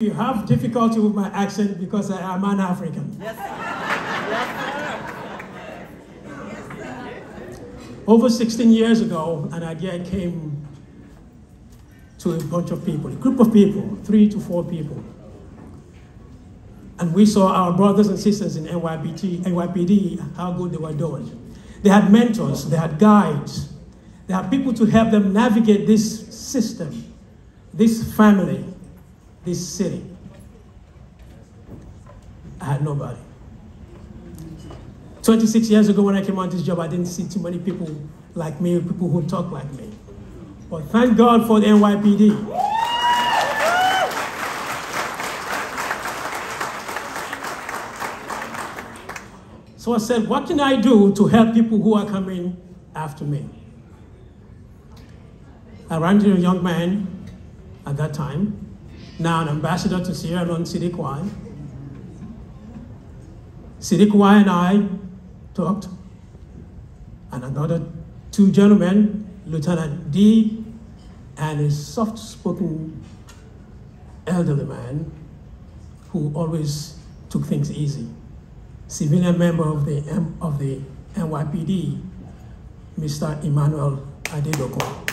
You have difficulty with my accent because I am an African. Yes, sir. Over 16 years ago, an idea came to a bunch of people, a group of people, 3 to 4 people. And we saw our brothers and sisters in NYPD, how good they were doing. They had mentors, they had guides, they had people to help them navigate this system, this family, this city. I had nobody. 26 years ago when I came on this job, I didn't see too many people like me, people who talk like me. But thank God for the NYPD. So I said, what can I do to help people who are coming after me? I ran into a young man at that time, now an ambassador to Sierra Leone, Sidique WaI. Sidique WaI and I talked, and another 2 gentlemen, Lieutenant D and a soft-spoken elderly man who always took things easy. Civilian member of the NYPD, Mr. Emmanuel Adedokun.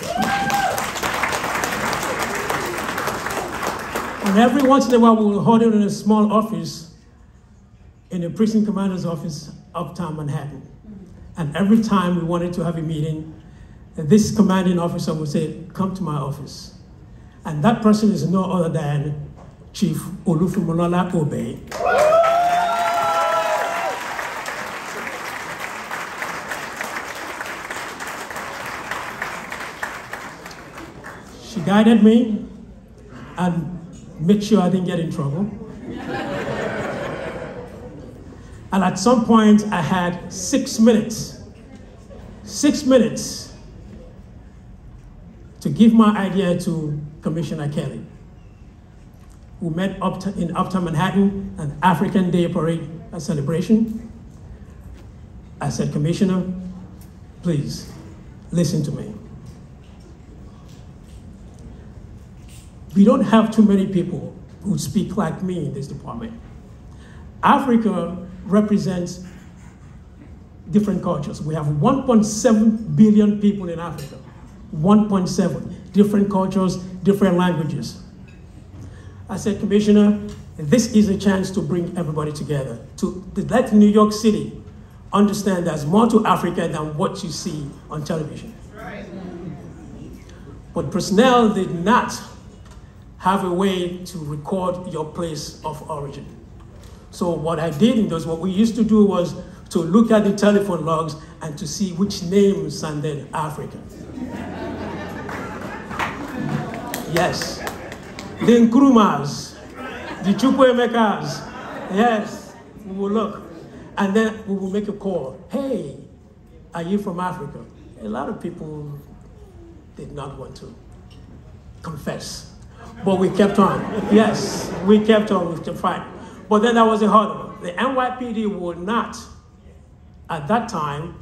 And every once in a while, we will hold it in a small office in the precinct commander's office uptown Manhattan. And every time we wanted to have a meeting, this commanding officer would say, come to my office. And that person is no other than Chief Olufunmilola Obe. She guided me and made sure I didn't get in trouble. And at some point, I had 6 minutes to give my idea to Commissioner Kelly, who met in uptown Manhattan, an African Day Parade celebration. I said, Commissioner, please, listen to me. We don't have too many people who speak like me in this department. Africa represents different cultures. We have 1.7 billion people in Africa. 1.7, different cultures, different languages. I said, Commissioner, this is a chance to bring everybody together, to let New York City understand there's more to Africa than what you see on television. Right. But personnel did not have a way to record your place of origin. So what I did in those, what we used to do was to look at the telephone logs and to see which names sounded African. Yes. The Nkrumahs, the Chukwuemekas, yes, we will look. And then we will make a call. Hey, are you from Africa? A lot of people did not want to confess. But we kept on. Yes, we kept on with the fight. But then that was a hurdle. The NYPD would not, at that time,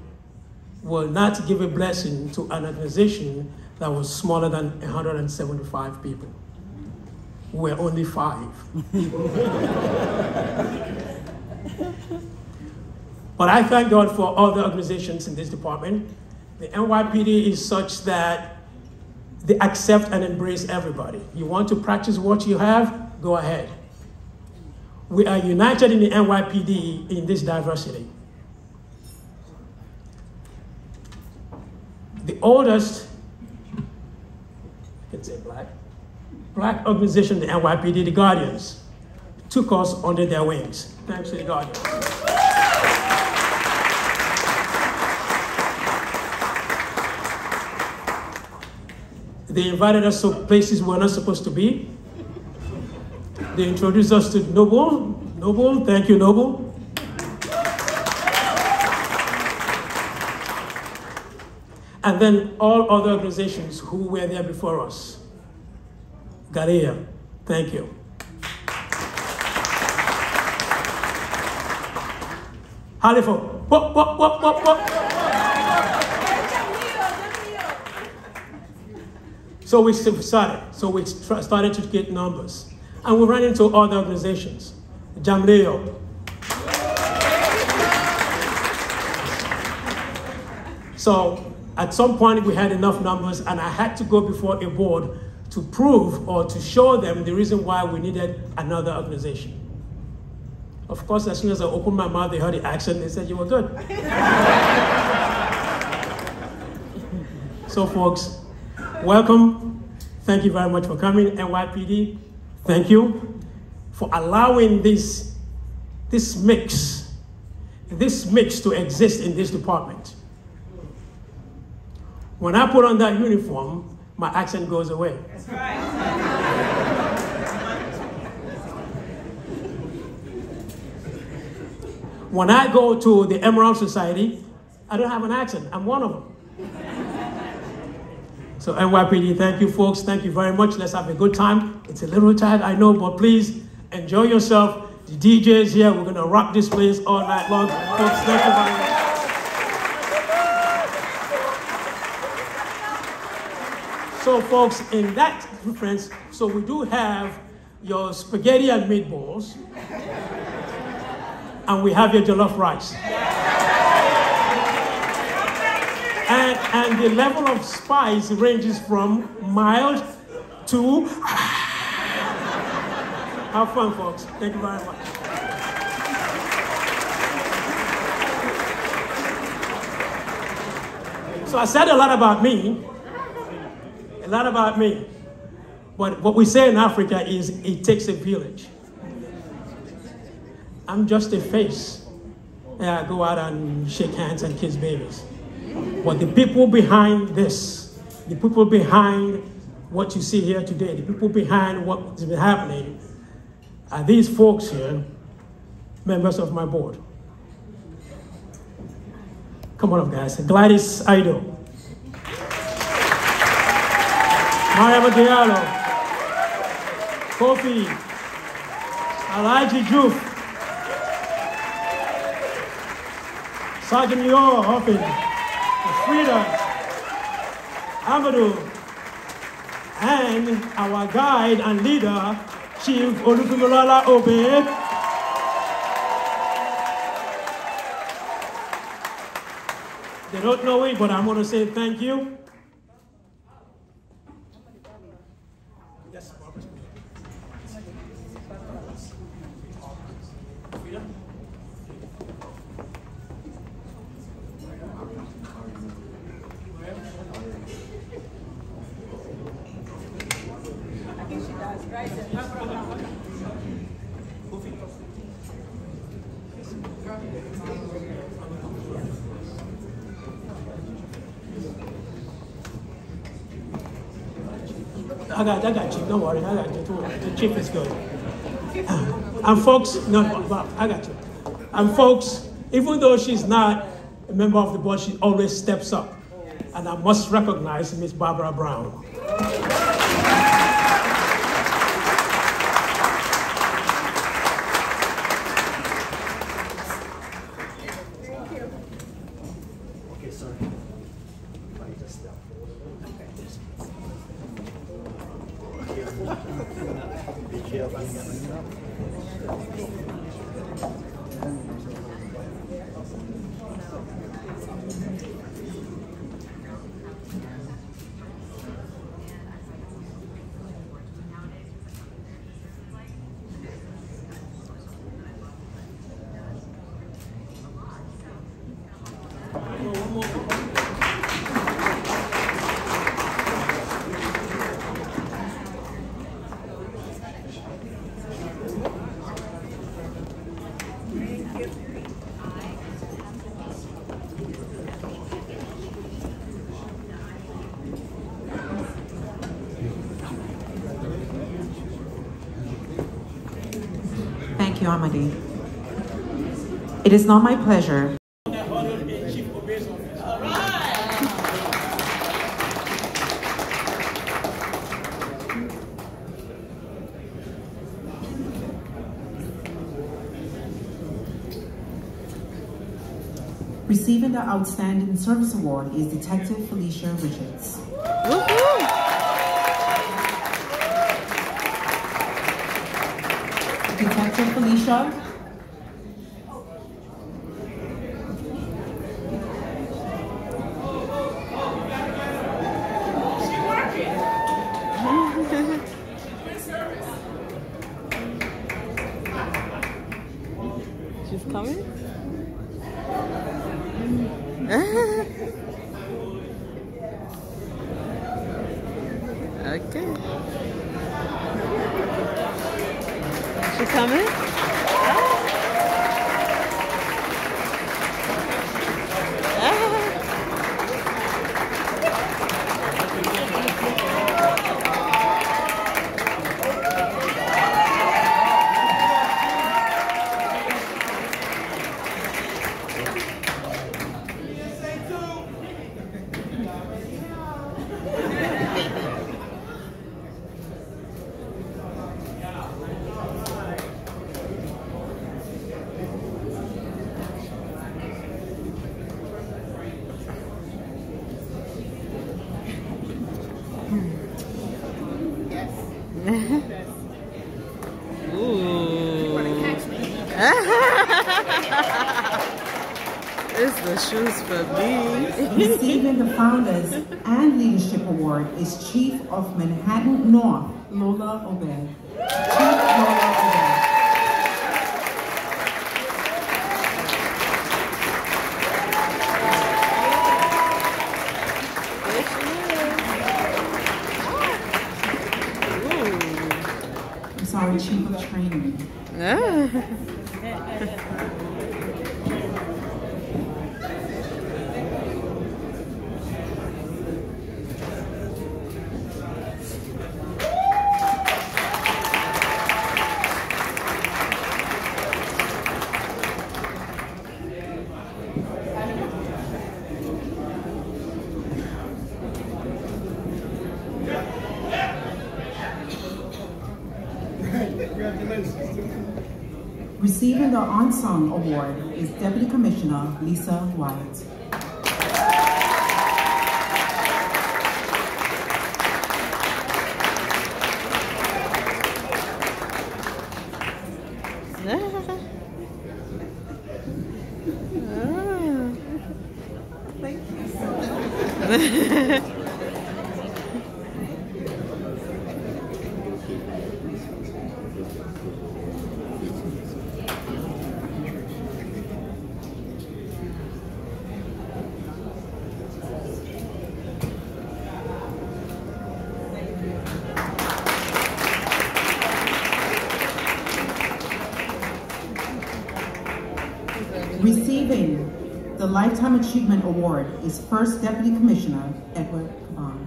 will not give a blessing to an organization that was smaller than 175 people. We were only 5. But I thank God for all the organizations in this department. The NYPD is such that they accept and embrace everybody. You want to practice what you have? Go ahead. We are united in the NYPD in this diversity. The oldest, I can say black organization, the NYPD, the Guardians, took us under their wings. Thanks to the Guardians. They invited us to places we were not supposed to be. They introduced us to Noble, thank you, Noble. And then all other organizations who were there before us. ALEO, thank you. Halifo, wop. So we started. So we started to get numbers. And we ran into other organizations, ALEO. So at some point we had enough numbers and I had to go before a board to prove or to show them the reason why we needed another organization. Of course, as soon as I opened my mouth, they heard the accent, they said, you were good. So folks, welcome. Thank you very much for coming. NYPD, thank you for allowing this mix to exist in this department. When I put on that uniform, my accent goes away. That's right. When I go to the Emerald Society, I don't have an accent. I'm one of them. So NYPD, thank you folks. Thank you very much. Let's have a good time. It's a little tired, I know, but please enjoy yourself. The DJs here, we're gonna rock this place all night long. Folks, thank you very much. So folks, in that reference, so we do have your spaghetti and meatballs, and we have your jollof rice. And the level of spice ranges from mild to... Have fun, folks. Thank you very much. So I said a lot about me. But what we say in Africa is, it takes a village. I'm just a face. Yeah, I go out and shake hands and kiss babies. But the people behind this, the people behind what you see here today, the people behind what's been happening, are these folks here, members of my board. Come on up, guys. Gladys Idol. Mariama Diallo, Kofi, Alaji Juf, Sergeant Yor Hoppin, Frida, Amadou, and our guide and leader, Chief Olufunmilola Obe. They don't know it, but I'm going to say thank you. I got you. Don't worry. I got you. The chief is good. And folks, no, I got you. And folks, even though she's not a member of the board, she always steps up. And I must recognize Miss Barbara Brown. Thank you, Amadi. It is now my pleasure. Receiving the Outstanding Service Award is Detective Felicia Richards. Detective Felicia. She's coming? Okay. She coming? It's the shoes for me. Receiving the Founders and Leadership Award is Chief of Manhattan North, Lola Obe. Chief Lola Obe. I'm sorry, Chief of Training. Receiving the Unsung Award is Deputy Commissioner Lisa White. Receiving the Lifetime Achievement Award is First Deputy Commissioner Edward Caban.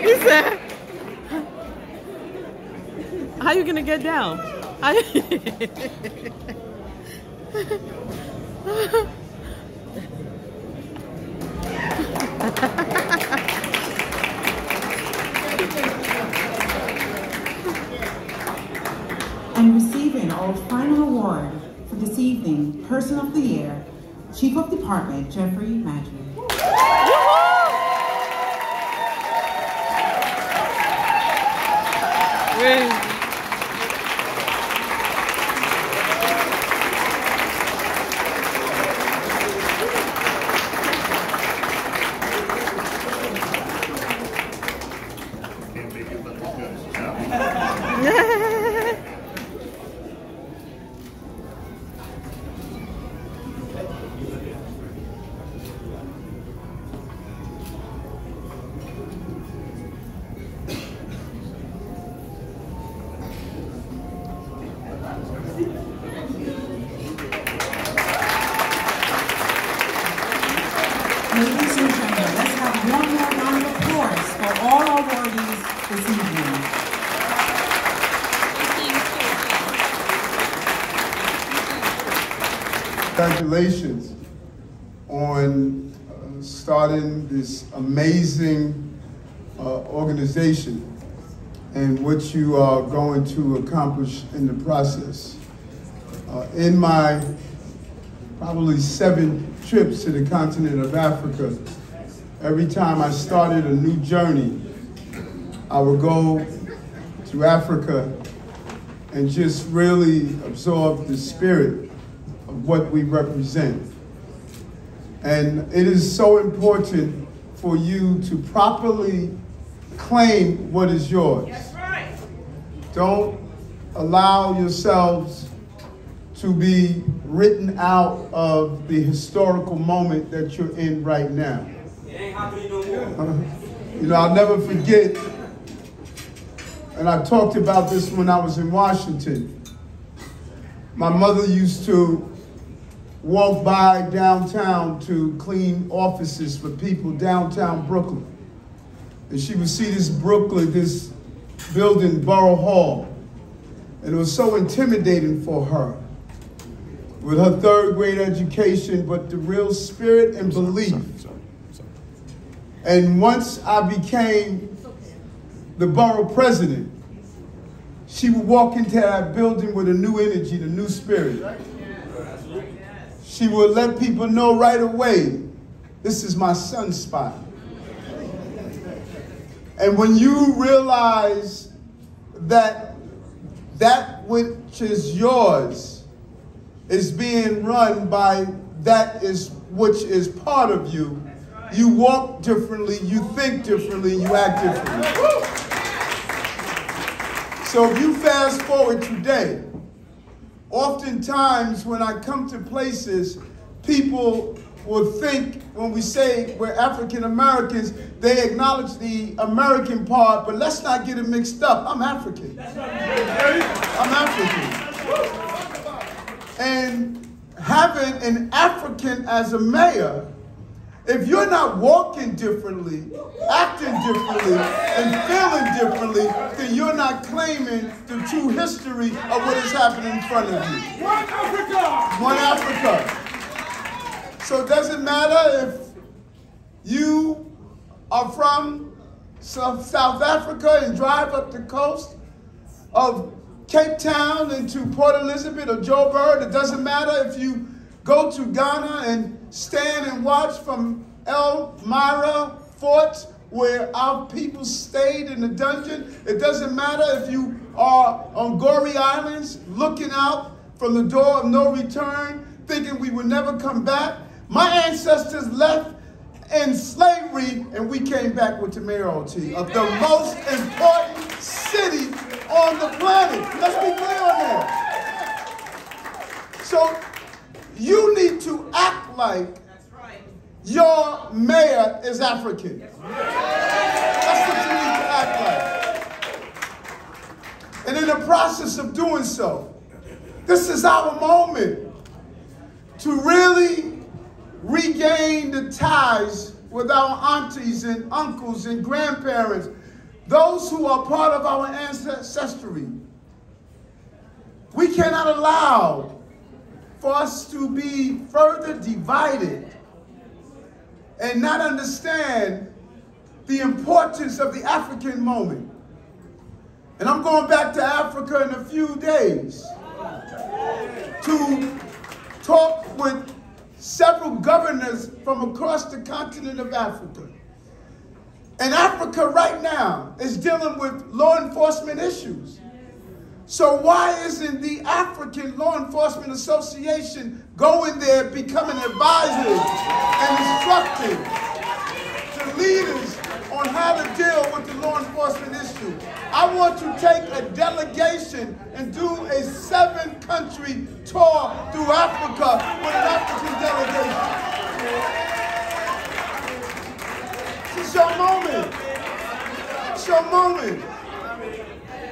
He said, how you gonna get down? And receiving our final award for this evening, Person of the Year, Chief of Department Jeffrey Maddrey. Ladies and gentlemen, let's have one more round of applause for all our awardees this evening. Congratulations on starting this amazing organization and what you are going to accomplish in the process. In my probably 7 trips to the continent of Africa, every time I started a new journey, I would go to Africa and just really absorb the spirit of what we represent. And it is so important for you to properly claim what is yours. That's right. Don't allow yourselves to be written out of the historical moment that you're in right now. It ain't happening no more. You know, I'll never forget, and I talked about this when I was in Washington. My mother used to walk by downtown to clean offices for people downtown Brooklyn. And she would see this building, Borough Hall. And it was so intimidating for her. With her 3rd grade education, but the real spirit and belief. And once I became the borough president, she would walk into that building with a new energy, the new spirit. She would let people know right away, this is my son's spot. And when you realize that that which is yours is being run by which is part of you, you walk differently, you think differently, you act differently. So if you fast forward today, oftentimes when I come to places, people will think when we say we're African Americans, they acknowledge the American part, but let's not get it mixed up. I'm African. I'm African. And having an African as a mayor, if you're not walking differently, acting differently, and feeling differently, then you're not claiming the true history of what is happening in front of you. One Africa! One Africa. So it doesn't matter if you are from South Africa and drive up the coast of Cape Town into Port Elizabeth or Joburg. It doesn't matter if you go to Ghana and stand and watch from Elmira Fort where our people stayed in the dungeon. It doesn't matter if you are on Goree Islands looking out from the door of no return, thinking we would never come back. My ancestors left in slavery and we came back with the mayoralty of the most important city on the planet. Let's be clear on that. So you need to act like your mayor is African. That's what you need to act like. And in the process of doing so, this is our moment to really regain the ties with our aunties and uncles and grandparents, those who are part of our ancestry. We cannot allow for us to be further divided and not understand the importance of the African moment. And I'm going back to Africa in a few days to talk with several governors from across the continent of Africa. And Africa right now is dealing with law enforcement issues. So why isn't the African Law Enforcement Association going there, becoming advisors and instructing the leaders on how to deal with the law enforcement issue? I want to take a delegation and do a 7-country tour through Africa with an African delegation. This is your moment. It's your moment.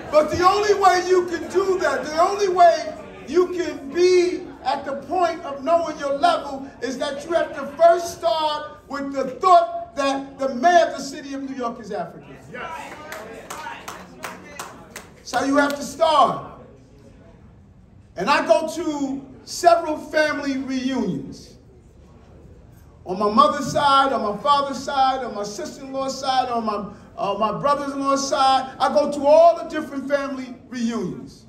But the only way you can do that, the only way you can be at the point of knowing your level is that you have to first start with the thought that the mayor of the city of New York is African. Yes. So you have to start. And I go to several family reunions. On my mother's side, on my father's side, on my sister-in-law's side, on my my brother-in-law's side. I go to all the different family reunions.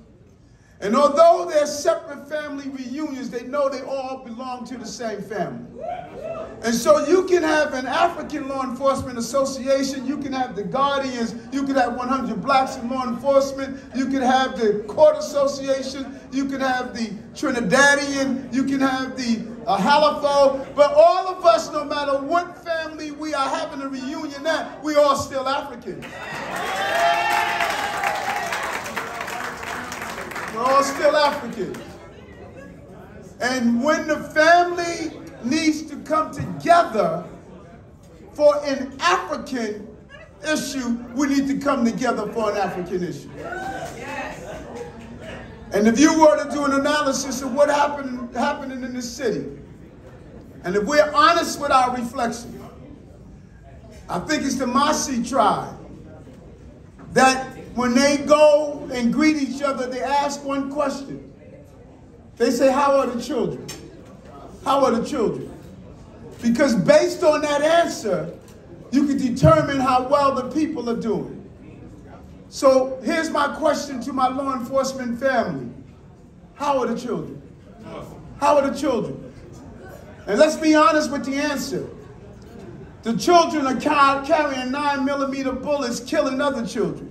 And although they're separate family reunions, they know they all belong to the same family. And so you can have an African law enforcement association, you can have the Guardians, you could have 100 blacks in law enforcement, you could have the Court Association, you can have the Trinidadian, you can have the Halifo, but all of us, no matter what family we are having a reunion at, we all still African. We're all still African. And when the family needs to come together for an African issue, we need to come together for an African issue. And if you were to do an analysis of what happening in this city, and if we're honest with our reflection, I think it's the Masi tribe that when they go and greet each other, they ask one question. They say, how are the children? How are the children? Because based on that answer, you can determine how well the people are doing. So here's my question to my law enforcement family. How are the children? How are the children? And let's be honest with the answer. The children are carrying 9mm bullets, killing other children.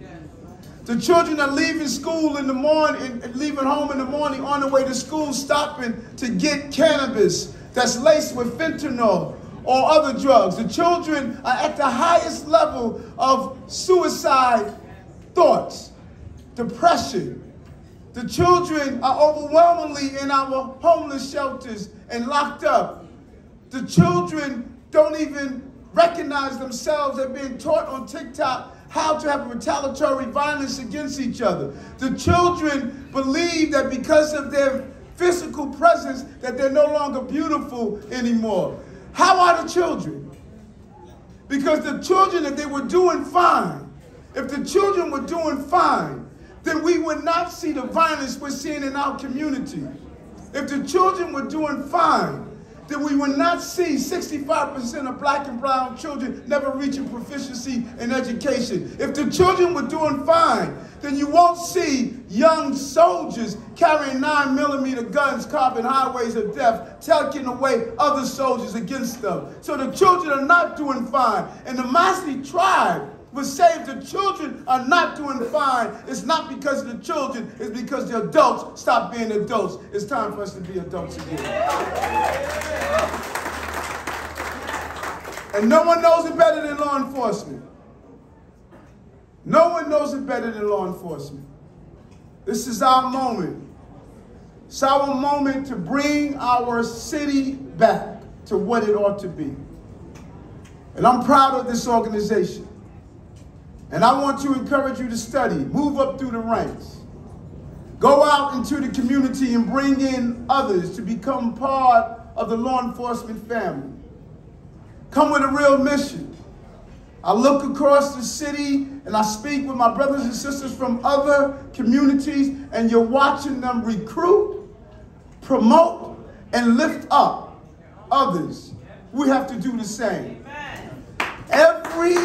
The children are leaving school in the morning, leaving home in the morning on the way to school, stopping to get cannabis that's laced with fentanyl or other drugs. The children are at the highest level of suicide thoughts, depression. The children are overwhelmingly in our homeless shelters and locked up. The children don't even recognize themselves. They're being taught on TikTok how to have retaliatory violence against each other. The children believe that because of their physical presence that they're no longer beautiful anymore. How are the children? Because the children, if they were doing fine, if the children were doing fine, then we would not see the violence we're seeing in our community. If the children were doing fine, then we would not see 65% of black and brown children never reaching proficiency in education. If the children were doing fine, then you won't see young soldiers carrying 9mm guns, carving highways of death, taking away other soldiers against them. So the children are not doing fine. And the Maddrey tribe would say if the children are not doing fine, it's not because of the children, it's because the adults stop being adults. It's time for us to be adults again. And no one knows it better than law enforcement. No one knows it better than law enforcement. This is our moment. It's our moment to bring our city back to what it ought to be. And I'm proud of this organization. And I want to encourage you to study, move up through the ranks. Go out into the community and bring in others to become part of the law enforcement family. Come with a real mission. I look across the city and I speak with my brothers and sisters from other communities, and you're watching them recruit, promote, and lift up others. We have to do the same. Every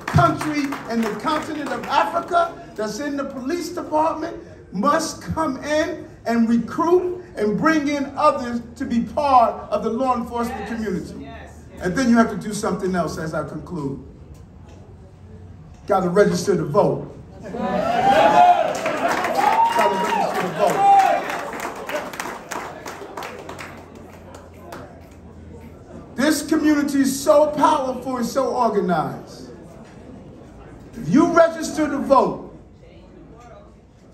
country in the continent of Africa that's in the police department must come in and recruit and bring in others to be part of the law enforcement community. And then you have to do something else as I conclude. Got to register to vote. Got to register to vote. This community is so powerful and so organized. If you register to vote,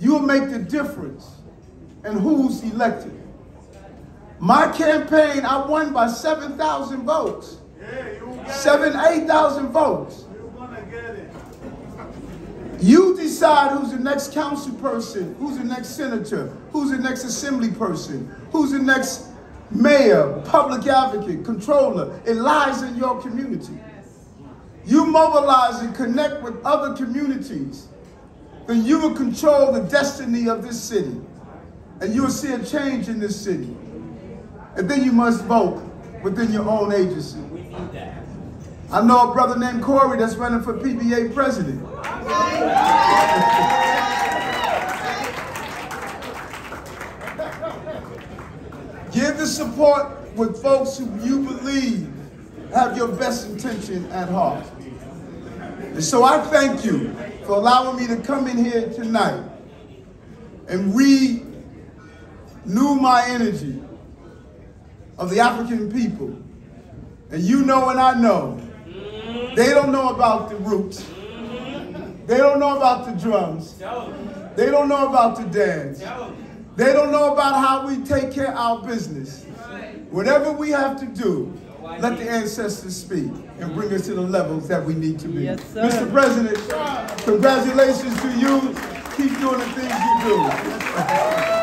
you will make the difference in who's elected. My campaign, I won by 7,000 votes. 8,000 votes. You decide who's the next council person, who's the next senator, who's the next assembly person, who's the next mayor, public advocate, controller. It lies in your community. You mobilize and connect with other communities, then you will control the destiny of this city. And you will see a change in this city. And then you must vote within your own agency. I know a brother named Corey that's running for PBA president. Give the support with folks who you believe have your best intention at heart. And so I thank you for allowing me to come in here tonight and renew my energy of the African people. And you know and I know, they don't know about the roots. They don't know about the drums. They don't know about the dance. They don't know about how we take care of our business. Whatever we have to do, let the ancestors speak and bring us to the levels that we need to be. Yes, sir. Mr. President, congratulations to you. Keep doing the things you do.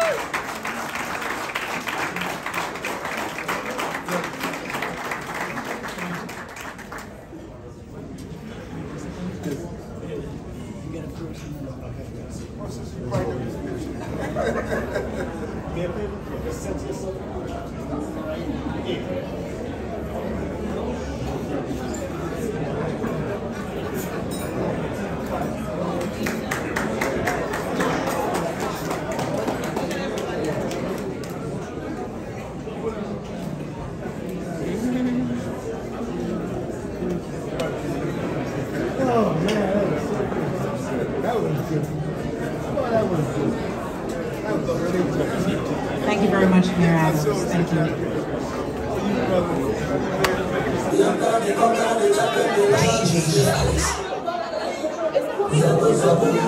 Thank you very much, Mayor Adams. Thank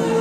you.